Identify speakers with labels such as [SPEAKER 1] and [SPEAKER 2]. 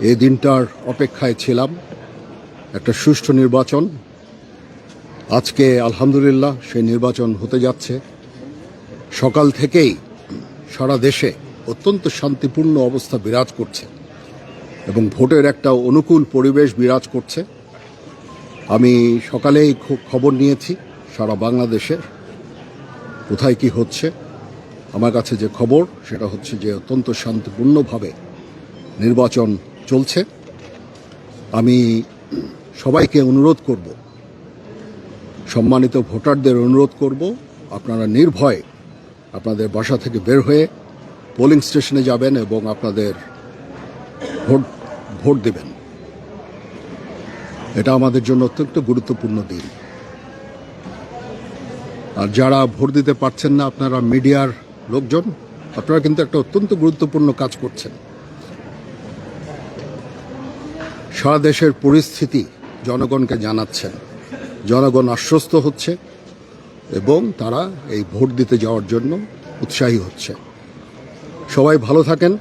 [SPEAKER 1] এই দিনটার অপেক্ষায় ছিলাম, একটা সুষ্ঠু নির্বাচন। আজকে আলহামদুলিল্লাহ সেই নির্বাচন হতে যাচ্ছে। সকাল থেকেই সারা দেশে অত্যন্ত শান্তিপূর্ণ অবস্থা বিরাজ করছে এবং ভোটের একটা অনুকূল পরিবেশ বিরাজ করছে। আমি সকালেই খবর নিয়েছি সারা বাংলাদেশে কোথায় কি হচ্ছে। আমার কাছে যে খবর সেটা হচ্ছে যে অত্যন্ত শান্তিপূর্ণভাবে নির্বাচন চলছে। আমি সবাইকে অনুরোধ করব, সম্মানিত ভোটারদের অনুরোধ করব, আপনারা নির্ভয়ে আপনাদের বাসা থেকে বের হয়ে পোলিং স্টেশনে যাবেন এবং আপনাদের ভোট দেবেন। এটা আমাদের জন্য অত্যন্ত গুরুত্বপূর্ণ দিন। আর যারা ভোট দিতে পারছেন না, আপনারা মিডিয়ার লোকজন, আপনারা কিন্তু একটা অত্যন্ত গুরুত্বপূর্ণ কাজ করছেন। সারা দেশের পরিস্থিতি জনগণকে জানাচ্ছেন, জনগণ আশ্বস্ত হচ্ছে এবং তারা এই ভোট দিতে যাওয়ার জন্য উৎসাহী হচ্ছে। সবাই ভালো থাকেন।